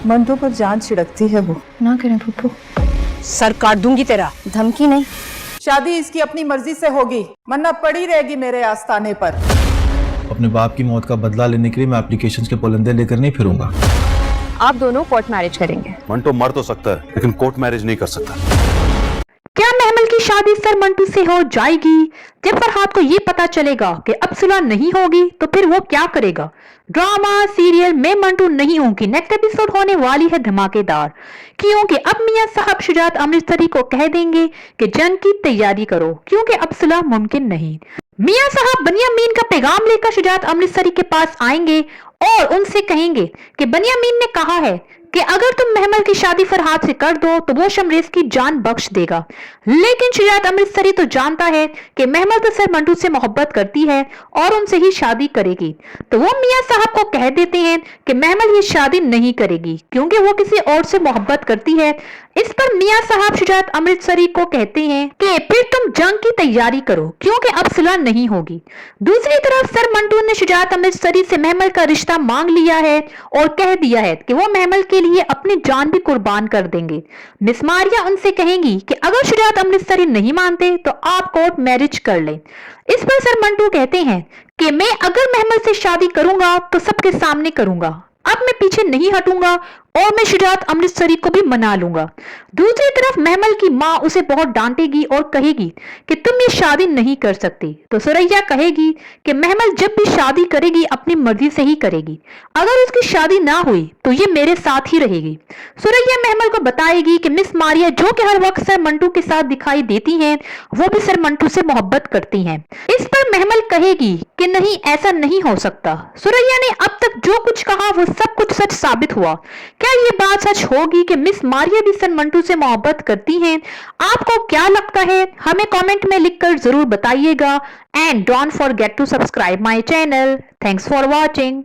मंटू पर जान छिड़कती है वो। ना करें पप्पू। सर काट दूंगी तेरा। धमकी नहीं। शादी इसकी अपनी मर्जी से होगी, वरना पड़ी रहेगी मेरे आस्थाने पर। अपने बाप की मौत का बदला लेने के लिए मैं एप्लीकेशंस के पुलंदे लेकर नहीं फिरूंगा। आप दोनों कोर्ट मैरिज करेंगे। मंटू मर तो सकता है लेकिन कोर्ट मैरिज नहीं कर सकता। क्या महमल की शादी सर मंटू से हो जाएगी? जब फरहाद को ये पता चलेगा कि अब सुलह नहीं होगी तो फिर वो क्या करेगा? ड्रामा सीरियल मैं मंटू नहीं होंगी नेक्स्ट एपिसोड होने वाली है धमाकेदार, क्योंकि अब मियां साहब शुजात अमृतसरी को कह देंगे कि जंग की तैयारी करो, क्योंकि अब सुलह मुमकिन नहीं। मियां साहब बनियामीन का पैगाम लेकर शुजात अमृतसरी के पास आएंगे और उनसे कहेंगे कि बनियामीन ने कहा है कि अगर तुम महमल की शादी फरहाद से कर दो तो वो शमरेज की जान बख्श देगा। लेकिन शुजात अमृतसरी तो जानता है कि महमल तो सर मंटू से मोहब्बत करती है और उनसे ही शादी करेगी, तो वो मियां साहब को कह देते हैं कि महमल ये शादी नहीं करेगी क्योंकि वो किसी और से मोहब्बत करती है। इस पर मियां साहब शुजात अमृतसरी को कहते हैं कि फिर तुम जंग की तैयारी करो क्योंकि अब सुलह नहीं होगी। दूसरी तरफ सर मंटू ने शुजात अमृतसरी से महमल का रिश्ता मांग लिया है और कह दिया है कि वो महमल के लिए अपनी जान भी कुर्बान कर देंगे। मिस मारिया उनसे कहेंगी कि अगर शुजात अमृतसरी नहीं मानते तो आप कोर्ट मैरिज कर लें। इस पर सर मंटू कहते हैं कि मैं अगर महमल से शादी करूंगा तो सबके सामने करूंगा, अब मैं पीछे नहीं हटूंगा और मैं शुजात अमृतसरी को भी मना लूंगा। दूसरी तरफ महमल की माँ उसे बहुत डांटेगी और कहेगी कि तुम ये शादी नहीं कर सकती, तो सुरैया कहेगी कि महमल जब भी शादी करेगी अपनी मर्जी से ही करेगी, अगर उसकी शादी ना हुई तो ये मेरे साथ ही रहेगी। सुरैया महमल को बताएगी कि मिस मारिया जो कि हर वक्त सर मंटू के साथ दिखाई देती हैं, वो भी सर मंटू से मोहब्बत करती हैं। इस पर महमल कहेगी कि नहीं ऐसा नहीं हो सकता, सुरैया ने अब तक जो कुछ कहा वो सब कुछ सच साबित हुआ। क्या ये बात सच होगी कि मिस मारिया भी सर मंटू से मोहब्बत करती हैं? आपको क्या लगता है हमें कमेंट में लिखकर जरूर बताइएगा। And don't forget to subscribe my channel. Thanks for watching.